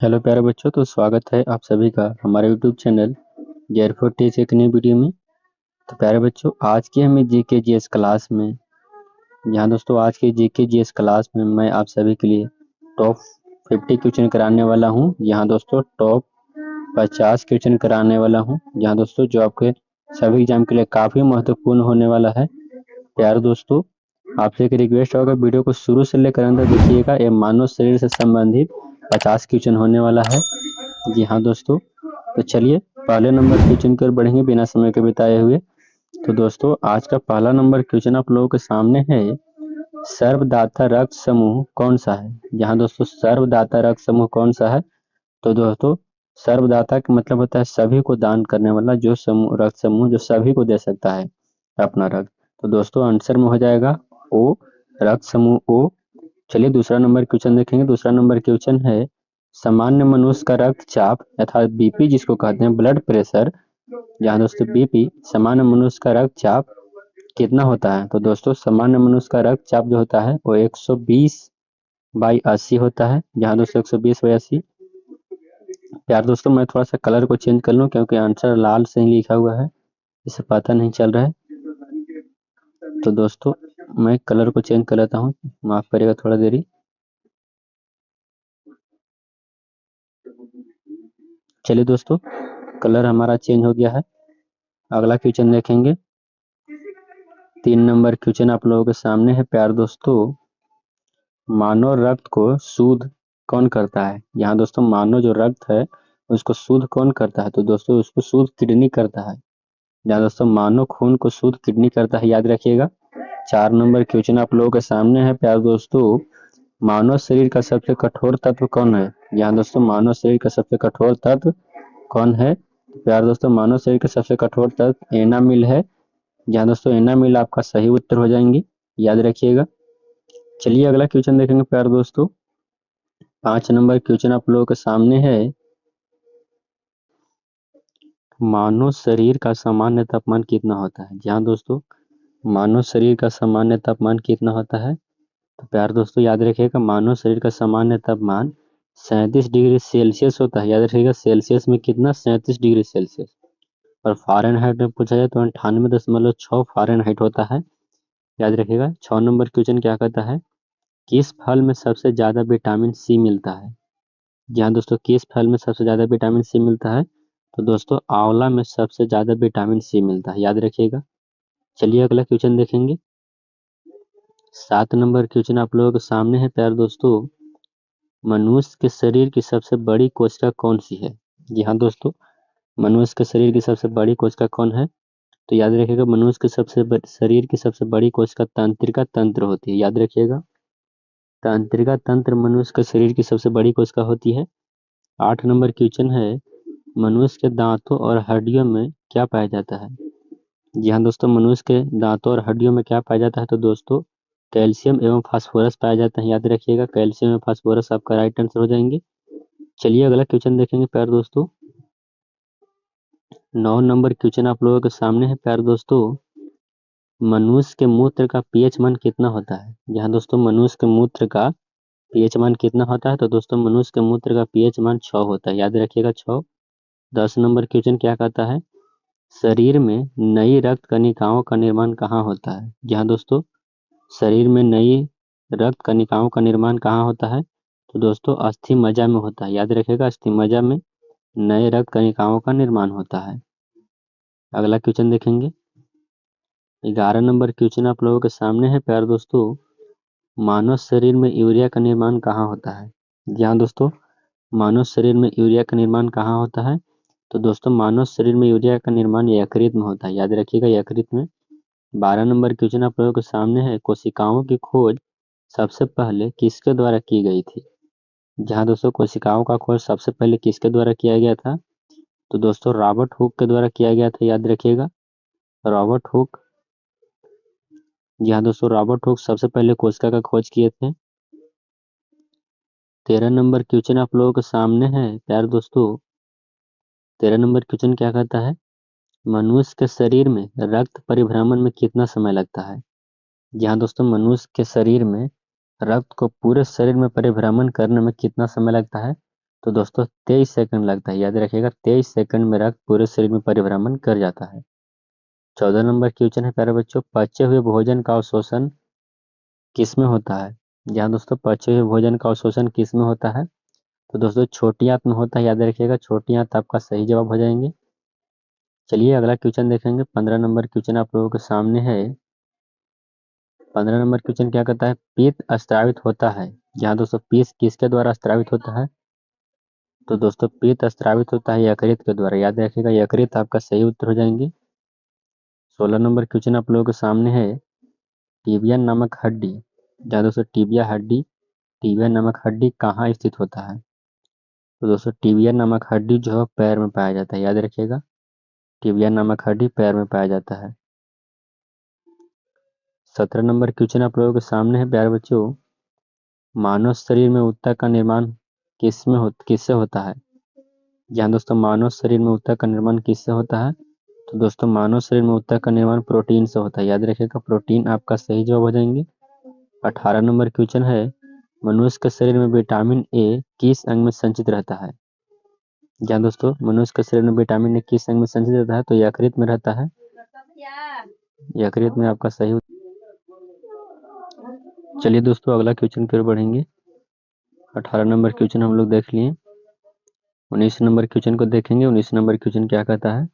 Hello प्यारे बच्चों, तो स्वागत है आप सभी का हमारे यूट्यूब चैनल जेर4 टीच एक नई वीडियो में। तो प्यारे बच्चों, आज की हमें जीके जीएस क्लास में आज की जीके जीएस क्लास में मैं आप सभी के लिए टॉप 50 क्वेश्चन कराने वाला हूं। यहाँ दोस्तों टॉप 50 क्वेश्चन कराने वाला हूं, जहाँ दोस्तों जो आपके सभी एग्जाम के लिए काफ़ी महत्वपूर्ण होने वाला है। प्यारे दोस्तों, आपसे एक रिक्वेस्ट होगा, वीडियो को शुरू से लेकर अंदर देखिएगा। ये मानव शरीर से संबंधित 50 क्वेश्चन होने वाला है। जी हाँ दोस्तों, तो चलिए पहले नंबर क्वेश्चन की ओर बढ़ेंगे बिना समय के बिताए हुए। तो दोस्तों, आज का पहला नंबर क्वेश्चन आप लोगों के सामने है, सर्वदाता रक्त समूह कौन सा है। जहाँ दोस्तों सर्वदाता रक्त समूह कौन सा है, तो दोस्तों सर्वदाता का मतलब होता है सभी को दान करने वाला, जो समूह रक्त समूह जो सभी को दे सकता है अपना रक्त। तो दोस्तों आंसर में हो जाएगा ओ, रक्त समूह ओ। चलिए दूसरा नंबर क्वेश्चन देखेंगे। दूसरा नंबर क्वेश्चन है, सामान्य मनुष्य का रक्तचाप अर्थात बीपी जिसको कहते हैं ब्लड प्रेशर, जहाँ दोस्तों बीपी सामान्य मनुष्य का रक्तचाप कितना होता है। तो दोस्तों सामान्य मनुष्य का रक्तचाप जो होता है वो 120/80 होता है, जहाँ दोस्तों 120/80। यार दोस्तों मैं थोड़ा सा कलर को चेंज कर लूँ क्योंकि आंसर लाल से ही लिखा हुआ है, इसे पता नहीं चल रहा है। तो दोस्तों मैं कलर को चेंज कर लेता हूँ, माफ करिएगा थोड़ा देरी। चलिए दोस्तों कलर हमारा चेंज हो गया है। अगला क्वेश्चन देखेंगे। 3 नंबर क्वेश्चन आप लोगों के सामने है। प्यार दोस्तों, मानव रक्त को शुद्ध कौन करता है। यहाँ दोस्तों मानव जो रक्त है उसको शुद्ध कौन करता है, तो दोस्तों उसको शुद्ध किडनी करता है। जहाँ दोस्तों मानव खून को शुद्ध किडनी करता है, याद रखिएगा। 4 नंबर क्वेश्चन आप लोगों के सामने है। प्यार दोस्तों, मानव शरीर का सबसे कठोर तत्व कौन है। यहाँ दोस्तों मानव शरीर का सबसे कठोर तत्व कौन है। प्यार दोस्तों मानव शरीर का सबसे कठोर तत्व एनामिल है। जहाँ दोस्तों एनामिल आपका सही उत्तर हो जाएंगे, याद रखिएगा। चलिए अगला क्वेश्चन देखेंगे। प्यार दोस्तों 5 नंबर क्वेश्चन आप लोगों के सामने है, मानव शरीर का सामान्य तापमान कितना होता है। जहाँ दोस्तों मानव शरीर का सामान्य तापमान कितना होता है, तो प्यार दोस्तों याद रखिएगा मानव शरीर का सामान्य तापमान 37 डिग्री सेल्सियस होता है। याद रखिएगा सेल्सियस में कितना, 37 डिग्री सेल्सियस। और फ़ारेनहाइट में पूछा जाए तो 98.6 फ़ारेनहाइट होता है, याद रखिएगा। 6 नंबर क्वेश्चन क्या कहता है, किस फल में सबसे ज़्यादा विटामिन सी मिलता है। जहाँ दोस्तों किस फल में सबसे ज़्यादा विटामिन सी मिलता है, तो दोस्तों आंवला में सबसे ज़्यादा विटामिन सी मिलता है, याद रखिएगा। चलिए अगला क्वेश्चन देखेंगे। 7 नंबर क्वेश्चन आप लोगों के सामने है। प्यार दोस्तों, मनुष्य के शरीर की सबसे बड़ी कोशिका कौन सी है। जी हाँ दोस्तों, मनुष्य के शरीर की सबसे बड़ी कोशिका कौन है, तो याद रखिएगा मनुष्य के शरीर की सबसे बड़ी कोशिका तंत्रिका तंत्र होती है, याद रखिएगा। तंत्रिका तंत्र मनुष्य के शरीर की सबसे बड़ी कोशिका होती है। 8 नंबर क्वेश्चन है, मनुष्य के दांतों और हड्डियों में क्या पाया जाता है। जी हाँ दोस्तों, मनुष्य के दांतों और हड्डियों में क्या पाया जाता है, तो दोस्तों कैल्शियम एवं फास्फोरस पाया जाता है, याद रखिएगा। कैल्शियम एवं फास्फोरस आपका राइट आंसर हो जाएंगे। चलिए अगला क्वेश्चन देखेंगे। प्यार दोस्तों 9 नंबर क्वेश्चन आप लोगों के सामने है। प्यार दोस्तों, मनुष्य के मूत्र का पीएच मान कितना होता है। जहाँ दोस्तों मनुष्य के मूत्र का पीएच मान कितना होता है, तो दोस्तों मनुष्य के मूत्र का पीएच मान 6 होता है, याद रखिएगा 6। 10 नंबर क्वेश्चन क्या कहता है, शरीर में नई रक्त कणिकाओं का निर्माण कहाँ होता है। जहाँ दोस्तों शरीर में नई रक्त कणिकाओं का निर्माण कहाँ होता है, तो दोस्तों अस्थि मज्जा में होता है, याद रखिएगा। अस्थि मज्जा में नए रक्त कणिकाओं का निर्माण होता है। अगला क्वेश्चन देखेंगे। 11 नंबर क्वेश्चन आप लोगों के सामने है। प्यार दोस्तों, मानव शरीर में यूरिया का निर्माण कहाँ होता है। जी हाँ दोस्तों, मानव शरीर में यूरिया का निर्माण कहाँ होता है, तो दोस्तों मानव शरीर में यूरिया का निर्माण यकृत में होता है, याद रखिएगा यकृत में। 12 नंबर क्वेश्चन आप लोगों के सामने है, कोशिकाओं की खोज सबसे पहले किसके द्वारा की गई थी। जहाँ दोस्तों कोशिकाओं का खोज सबसे पहले किसके द्वारा किया गया था, तो दोस्तों रॉबर्ट हुक के द्वारा किया गया था, याद रखिएगा रॉबर्ट हुक। जी हाँ दोस्तों, रॉबर्ट हुक सबसे पहले कोशिका का खोज किए थे। 13 नंबर क्वेश्चन आप लोगों के सामने है। प्यार दोस्तों 13 नंबर क्वेश्चन क्या कहता है, मनुष्य के शरीर में रक्त परिभ्रमण में कितना समय लगता है। जी हाँ दोस्तों, मनुष्य के शरीर में रक्त को पूरे शरीर में परिभ्रमण करने में कितना समय लगता है, तो दोस्तों 23 सेकंड लगता है, याद रखिएगा 23 सेकंड में रक्त पूरे शरीर में परिभ्रमण कर जाता है। 14 नंबर क्वेश्चन है प्यारे बच्चों, पचे हुए भोजन का अवशोषण किस में होता है? जहाँ दोस्तों पचे हुए भोजन का अवशोषण किस में होता है? तो दोस्तों छोटी आंत में होता है, याद रखिएगा छोटी आंत आपका सही जवाब हो जाएंगे। चलिए अगला क्वेश्चन देखेंगे। 15 नंबर क्वेश्चन आप लोगों के सामने है। 15 नंबर क्वेश्चन क्या कहता है, पित्त स्रावित होता है। जहाँ दोस्तों पित्त किसके द्वारा स्रावित होता है? तो दोस्तों पित्त स्रावित होता है यकृत के द्वारा, याद रखिएगा यकृत आपका सही उत्तर हो जाएंगे। 16 नंबर क्वेश्चन आप लोगों के सामने है, टिबिया नामक हड्डी। जहाँ दोस्तों टिबिया नामक हड्डी कहाँ स्थित होता है? तो दोस्तों टिबिया नामक हड्डी जो है पैर में पाया जाता है, याद रखिएगा टिबिया नामक हड्डी पैर में पाया जाता है। 17 नंबर क्वेश्चन आप लोगों के सामने है प्यारे बच्चों, मानव शरीर में ऊतक का निर्माण किससे होता है? जहाँ दोस्तों मानव शरीर में ऊतक का निर्माण किससे होता है? तो दोस्तों मानव शरीर में ऊतक का निर्माण प्रोटीन से होता है, याद रखिएगा प्रोटीन आपका सही जवाब हो जाएंगे। 18 नंबर क्वेश्चन है, मनुष्य के शरीर में विटामिन ए किस अंग में संचित रहता है? जहाँ दोस्तों मनुष्य के शरीर में विटामिन ए किस अंग में संचित रहता है? तो यकृत में रहता है, यकृत में आपका सही। चलिए दोस्तों अगला क्वेश्चन की ओर बढ़ेंगे। 18 नंबर क्वेश्चन हम लोग देख लिए। 19 नंबर क्वेश्चन को देखेंगे। 19 नंबर क्वेश्चन क्या कहता है?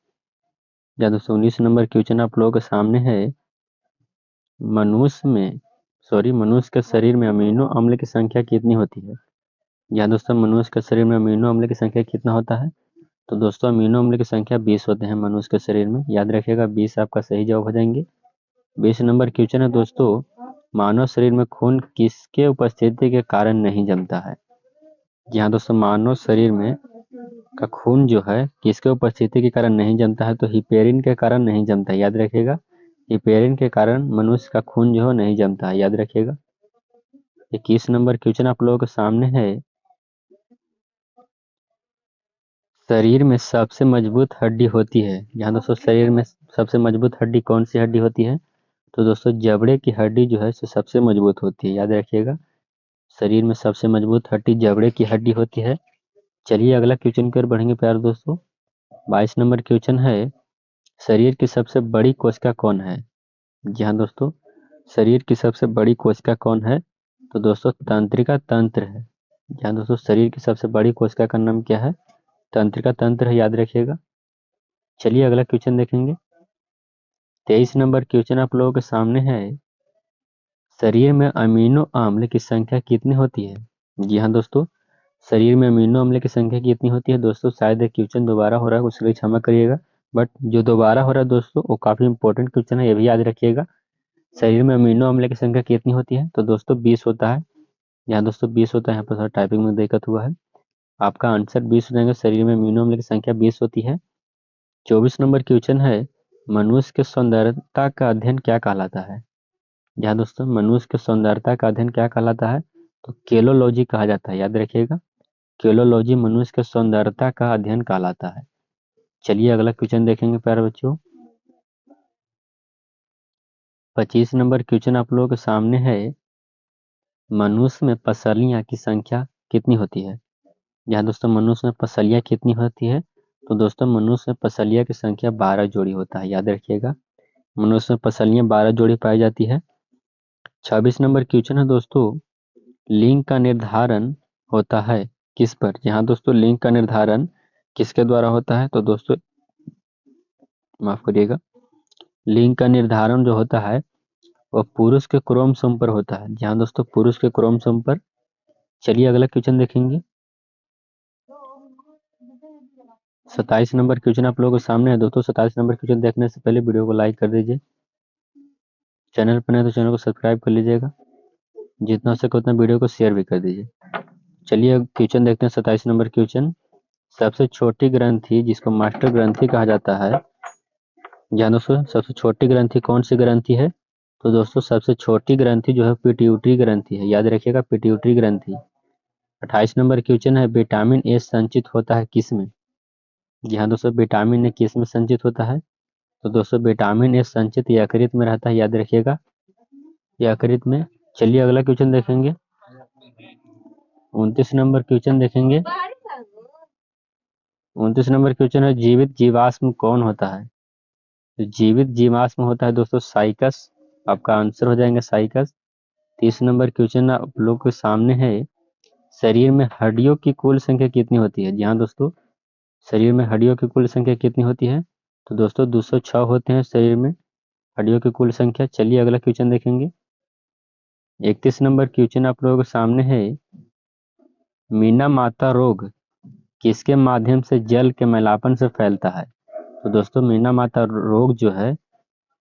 या दोस्तों 19 नंबर क्वेश्चन आप लोगों के सामने है, मनुष्य के शरीर में अमीनो अम्ल की संख्या कितनी होती है? या दोस्तों मनुष्य के शरीर में अमीनो अम्ल की संख्या कितना होता है? तो दोस्तों अमीनो अम्ल की संख्या 20 होते हैं मनुष्य के शरीर में, याद रखिएगा 20 आपका सही जवाब हो जाएंगे। 20 नंबर क्वेश्चन है दोस्तों, मानव शरीर में खून किसके उपस्थिति के कारण नहीं जमता है? यहाँ दोस्तों मानव शरीर में का खून जो है किसके उपस्थिति के कारण नहीं जमता है? तो हिपेरिन के कारण नहीं जमता है, याद रखिएगा हिपेरिन के कारण मनुष्य का खून जो है नहीं जमता है, याद रखिएगा। 21 नंबर क्वेश्चन आप लोगों के सामने है, शरीर में सबसे मजबूत हड्डी होती है। यहाँ दोस्तों शरीर में सबसे मजबूत हड्डी कौन सी हड्डी होती है? तो दोस्तों जबड़े की हड्डी जो है सबसे मजबूत होती है, याद रखिएगा शरीर में सबसे मजबूत हड्डी जबड़े की हड्डी होती है। चलिए अगला क्वेश्चन की ओर बढ़ेंगे प्यारे दोस्तों। 22 नंबर क्वेश्चन है, शरीर की सबसे बड़ी कोशिका कौन है? जी हाँ दोस्तों, शरीर की सबसे बड़ी कोशिका कौन है? तो दोस्तों तंत्रिका तंत्र है। जहाँ दोस्तों शरीर की सबसे बड़ी कोशिका का नाम क्या है? तंत्रिका तंत्र है, याद रखिएगा। चलिए अगला क्वेश्चन देखेंगे। 23 नंबर क्वेश्चन आप लोगों के सामने है, शरीर में अमीनो अम्ल की संख्या कितनी होती है? जी हाँ दोस्तों, शरीर में अमीनो अम्ल की संख्या कितनी होती है? दोस्तों शायद एक क्वेश्चन दोबारा हो रहा है, उसके लिए क्षमा करिएगा, बट जो दोबारा हो रहा है दोस्तों वो काफी इंपॉर्टेंट क्वेश्चन है, ये भी याद रखिएगा। शरीर में अमीनो अम्ल की संख्या कितनी होती है? तो दोस्तों 20 होता है। यहाँ दोस्तों 20 होता है, यहाँ पर थोड़ा टाइपिंग में दिक्कत हुआ है। आपका आंसर 20 हो जाएगा, शरीर में अमीनो अम्ल की संख्या 20 होती है। 24 नंबर क्वेश्चन है, मनुष्य के सौंदर्यता का अध्ययन क्या कहलाता है? जहाँ दोस्तों मनुष्य के सौंदर्यता का अध्ययन क्या कहलाता है? तो केलोलॉजी कहा जाता है, याद रखिएगा केलोलॉजी मनुष्य के सौंदर्यता का अध्ययन कहलाता है। चलिए अगला क्वेश्चन देखेंगे प्यारे बच्चों। 25 नंबर क्वेश्चन आप लोगों के सामने है, मनुष्य में पसलियां की संख्या कितनी होती है? जहाँ दोस्तों मनुष्य में पसलियां कितनी होती है? तो दोस्तों मनुष्य में पसलियां की संख्या 12 जोड़ी होता है, याद रखिएगा मनुष्य में पसलियां 12 जोड़ी पाई जाती है। 26 नंबर क्वेश्चन है दोस्तों, लिंग का निर्धारण होता है किस पर? यहाँ दोस्तों लिंग का निर्धारण किसके द्वारा होता है? तो दोस्तों माफ करिएगा, लिंग का निर्धारण जो होता है वह पुरुष के क्रोमोसोम पर होता है। जहाँ दोस्तों पुरुष के क्रोमोसोम पर। चलिए अगला क्वेश्चन देखेंगे। 27 नंबर क्वेश्चन आप लोगों के सामने है दोस्तों। 27 नंबर क्वेश्चन देखने से पहले वीडियो को लाइक कर दीजिए, चैनल पर नए तो चैनल को सब्सक्राइब कर लीजिएगा, जितना हो सके उतना वीडियो को शेयर भी कर दीजिए। चलिए क्वेश्चन देखते हैं। 27 नंबर क्वेश्चन, सबसे छोटी ग्रंथि जिसको मास्टर ग्रंथि कहा जाता है, जहाँ दोस्तों सबसे छोटी ग्रंथि कौन सी ग्रंथि है? तो दोस्तों सबसे छोटी ग्रंथि जो है पिट्यूटरी ग्रंथि है, याद रखिएगा पिट्यूटरी ग्रंथि। 28 नंबर क्वेश्चन है, विटामिन ए संचित होता है किस में? जी हाँ दोस्तों, विटामिन ए किस में संचित होता है? तो दोस्तों विटामिन ए संचित यकृत में रहता है, याद रखिएगा यकृत में। चलिए अगला क्वेश्चन देखेंगे। 29 नंबर क्वेश्चन देखेंगे। 29 नंबर क्वेश्चन है, जीवित जीवाश्म कौन होता है? तो जीवित जीवाश्म होता है दोस्तों साइकस, आपका आंसर हो जाएगा साइकस। 30 नंबर क्वेश्चन आप लोग के सामने है, शरीर में हड्डियों की कुल संख्या कितनी होती है? जी हाँ दोस्तों, शरीर में हड्डियों की कुल संख्या कितनी होती है? तो दोस्तों 206 होते हैं शरीर में हड्डियों की कुल संख्या। चलिए अगला क्वेश्चन देखेंगे। 31 नंबर क्वेश्चन आप लोगों के सामने है, मीना माता रोग किसके माध्यम से जल के मैलापन से फैलता है? तो दोस्तों मीना माता रोग जो है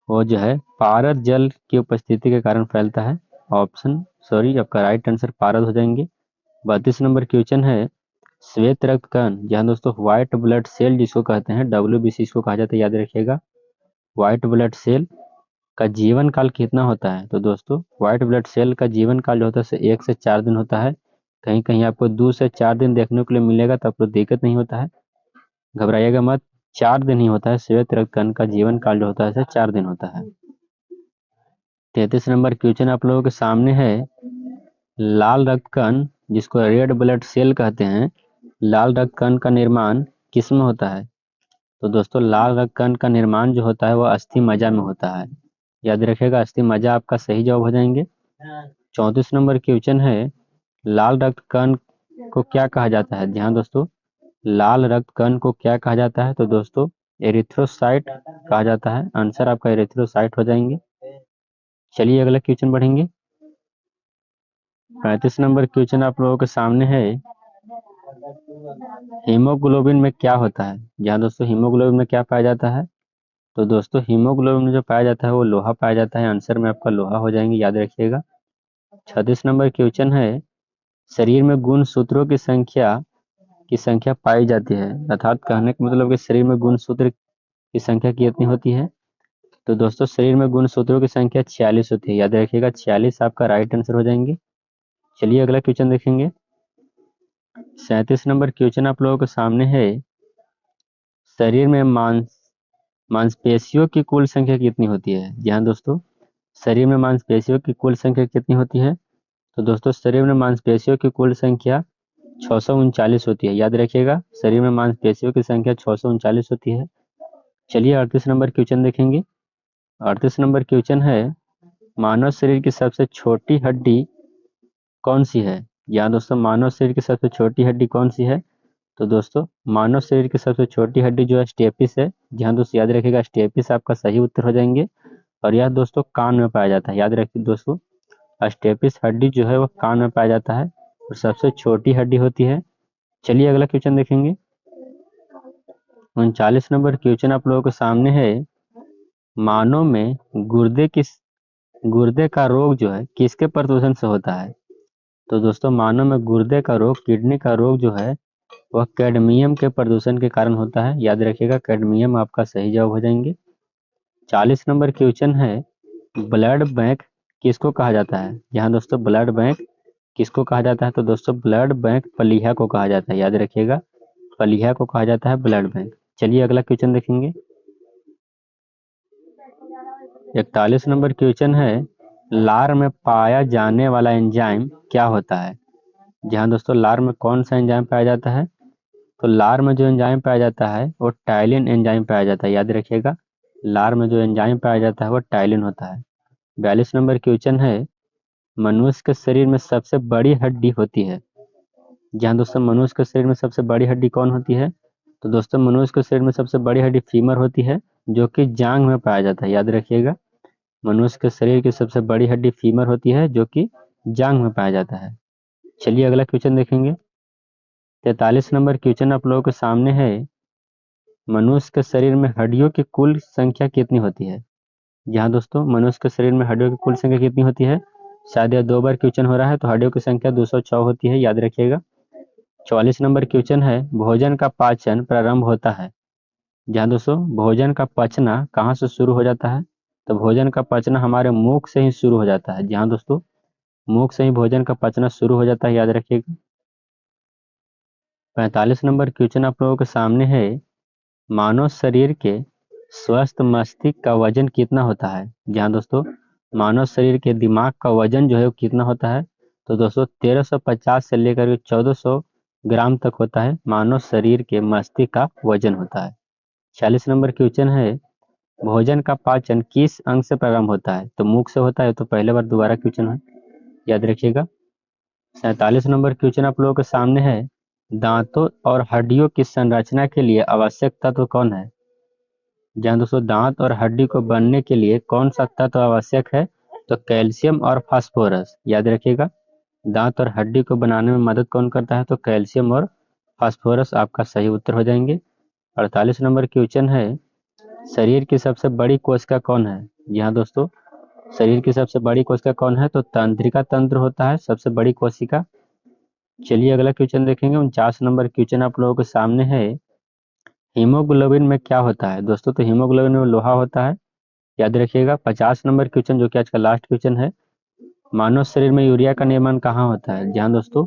वो जो है पारद जल की उपस्थिति के कारण फैलता है। आपका राइट आंसर पारद हो जाएंगे। 32 नंबर क्वेश्चन है, श्वेत रक्त कण जहाँ दोस्तों व्हाइट ब्लड सेल जिसको कहते हैं, WBC इसको कहा जाता है, याद रखिएगा। व्हाइट ब्लड सेल का जीवन काल कितना होता है? तो दोस्तों व्हाइट ब्लड सेल का जीवन काल जो होता है 1 से 4 दिन होता है। कहीं कहीं आपको 2 से 4 दिन देखने के लिए मिलेगा, तो आपको दिक्कत नहीं होता है, घबराइएगा मत। 4 दिन ही होता है, श्वेत रक्त कण का जीवन काल जो होता है 4 दिन होता है। 33 नंबर क्वेश्चन आप लोगों के सामने है, लाल रक्त कण जिसको रेड ब्लड सेल कहते हैं, लाल रक्त कण का निर्माण किस में होता है? तो दोस्तों लाल रक्त कण का निर्माण जो होता है वह अस्थि मज्जा में होता है, याद रखिएगा। अस्थि मज्जा आपका सही जवाब हो जाएंगे। 34 नंबर क्वेश्चन है, लाल रक्त कण को क्या कहा जाता है? ध्यान दोस्तों, लाल रक्त कण को क्या कहा जाता है? तो दोस्तों एरिथ्रोसाइट कहा जाता है, आंसर आपका एरिथ्रोसाइट हो जाएंगे। चलिए अगला क्वेश्चन बढ़ेंगे। 35 नंबर क्वेश्चन आप लोगों के सामने है, हीमोग्लोबिन में क्या होता है? जहाँ दोस्तों हीमोग्लोबिन में क्या पाया जाता है? तो दोस्तों हीमोग्लोबिन में जो पाया जाता है वो लोहा पाया जाता है, आंसर में आपका लोहा हो जाएंगे, याद रखिएगा। 36 नंबर क्वेश्चन है, शरीर में गुणसूत्रों की संख्या पाई जाती है, अर्थात कहने का मतलब कि शरीर में गुणसूत्र की संख्या कितनी होती है? तो दोस्तों शरीर में गुणसूत्रों की संख्या 46 होती है, याद रखिएगा 46 आपका राइट आंसर हो जाएंगे। चलिए अगला क्वेश्चन देखेंगे। 37 नंबर क्वेश्चन आप लोगों के सामने है, शरीर में मांसपेशियों की कुल संख्या कितनी होती है? जी हाँ दोस्तों, शरीर में मांसपेशियों की कुल संख्या कितनी होती है? तो दोस्तों शरीर में मांसपेशियों की कुल संख्या 639 होती है, याद रखिएगा शरीर में मांसपेशियों की संख्या 639 होती है। चलिए 38 नंबर क्वेश्चन देखेंगे। 38 नंबर क्वेश्चन है, मानव शरीर की सबसे छोटी हड्डी कौन सी है? या दोस्तों मानव शरीर की सबसे छोटी हड्डी कौन सी है? तो दोस्तों मानव शरीर की सबसे छोटी हड्डी जो है स्टेपिस है। जी हाँ दोस्तों, याद रखिएगा स्टेपिस आपका सही उत्तर हो जाएंगे। और यह दोस्तों कान में पाया जाता है, याद रखिए दोस्तों स्टेपिस हड्डी जो है वो कान में पाया जाता है और सबसे छोटी हड्डी होती है। चलिए अगला क्वेश्चन देखेंगे। 39 नंबर क्वेश्चन आप लोगों के सामने है, मानव में गुर्दे का रोग जो है किसके प्रदूषण से होता है? तो दोस्तों मानव में गुर्दे का रोग, किडनी का रोग जो है वह कैडमियम के प्रदूषण के कारण होता है, याद रखिएगा कैडमियम आपका सही जवाब हो जाएंगे। 40 नंबर क्वेश्चन है, ब्लड बैंक किसको कहा जाता है? यहाँ दोस्तों ब्लड बैंक किसको कहा जाता है? तो दोस्तों ब्लड बैंक पलीहा को कहा जाता है, याद रखिएगा पलीहा को कहा जाता है ब्लड बैंक। चलिए अगला क्वेश्चन देखेंगे। 41 नंबर क्वेश्चन है, लार में पाया जाने वाला एंजाइम क्या होता है? जहाँ दोस्तों लार में कौन सा एंजाइम पाया जाता है? तो लार में जो एंजाइम पाया जाता है वो टाइलिन एंजाइम पाया जाता है, याद रखिएगा लार में जो एंजाइम पाया जाता है वो टाइलिन होता है। 42 नंबर क्वेश्चन है, मनुष्य के शरीर में सबसे बड़ी हड्डी होती है? जहाँ दोस्तों मनुष्य के शरीर में सबसे बड़ी हड्डी कौन होती है? तो दोस्तों मनुष्य के शरीर में सबसे बड़ी हड्डी फीमर होती है, जो कि जांग में पाया जाता है, याद रखिएगा मनुष्य के शरीर की सबसे बड़ी हड्डी फीमर होती है जो कि जांग में पाया जाता है। चलिए अगला क्वेश्चन देखेंगे। 43 नंबर क्वेश्चन आप लोगों के सामने है, मनुष्य के शरीर में हड्डियों की कुल संख्या कितनी होती है? जहाँ दोस्तों मनुष्य के शरीर में हड्डियों की कुल संख्या कितनी होती है? शायद यह 2 बार क्वेश्चन हो रहा है, तो हड्डियों की संख्या 206 होती है, याद रखिएगा। 44 नंबर क्वेश्चन है, भोजन का पाचन प्रारंभ होता है? जहाँ दोस्तों भोजन का पचना कहाँ से शुरू हो जाता है? तो भोजन का पचना हमारे मुख से ही शुरू हो जाता है। जहाँ दोस्तों मुख से ही भोजन का पचना शुरू हो जाता है, याद रखिएगा। 45 नंबर क्वेश्चन आप लोगों के सामने है, मानव शरीर के स्वस्थ मस्तिष्क का वजन कितना होता है? जहाँ दोस्तों मानव शरीर के दिमाग का वजन जो है वो कितना होता है? तो दोस्तों 1350 से लेकर के 1400 ग्राम तक होता है मानव शरीर के मस्तिष्क का वजन होता है। 46 नंबर क्वेश्चन है, भोजन का पाचन किस अंग से प्रारंभ होता है? तो मुख से होता है। तो पहले बार दोबारा क्वेश्चन है, याद रखिएगा। 47 नंबर क्वेश्चन आप लोगों के सामने है, दांतों और हड्डियों की संरचना के लिए आवश्यक तत्व कौन है? जहाँ दोस्तों दांत और हड्डी को बनने के लिए कौन सा तत्व आवश्यक है? तो कैल्शियम और फास्फोरस, याद रखिएगा। दांत और हड्डी को बनाने में मदद कौन करता है? तो कैल्शियम और फास्फोरस आपका सही उत्तर हो जाएंगे। 48 नंबर क्वेश्चन है, शरीर की सबसे बड़ी कोशिका कौन है? यहाँ दोस्तों शरीर की सबसे बड़ी कोशिका कौन है? तो तंत्रिका तंत्र होता है सबसे बड़ी कोशिका। चलिए अगला क्वेश्चन देखेंगे। 49 नंबर क्वेश्चन आप लोगों के सामने है, हीमोग्लोबिन में क्या होता है? दोस्तों तो हीमोग्लोबिन में लोहा होता है, याद रखिएगा। 50 नंबर क्वेश्चन जो कि आज का लास्ट क्वेश्चन है, मानव शरीर में यूरिया का निर्माण कहाँ होता है? जहाँ दोस्तों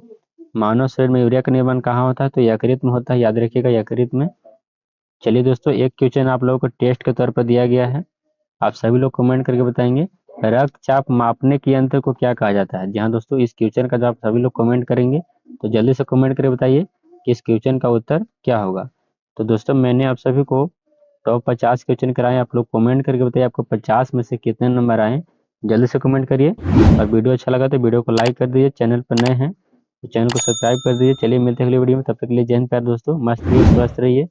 मानव शरीर में यूरिया का निर्माण कहाँ होता है? तो यकृत में होता है, याद रखिएगा यकृत में। चलिए दोस्तों एक क्वेश्चन आप लोगों को टेस्ट के तौर पर दिया गया है, आप सभी लोग कमेंट करके बताएंगे, रक्तचाप मापने के यंत्र को क्या कहा जाता है? जहाँ दोस्तों इस क्वेश्चन का जब आप सभी लोग कमेंट करेंगे तो जल्दी से कमेंट करके बताइए कि इस क्वेश्चन का उत्तर क्या होगा। तो दोस्तों मैंने आप सभी को टॉप 50 क्वेश्चन कराए, आप लोग कमेंट करके बताइए आपको 50 में से कितने नंबर आए। जल्दी से कमेंट करिए, और वीडियो अच्छा लगा तो वीडियो को लाइक कर दीजिए, चैनल पर नए हैं तो चैनल को सब्सक्राइब कर दीजिए। चलिए मिलते हैं अगली वीडियो में, तब तक के लिए जय हिंद प्यारे दोस्तों, मस्त रहिए, स्वस्थ रहिए।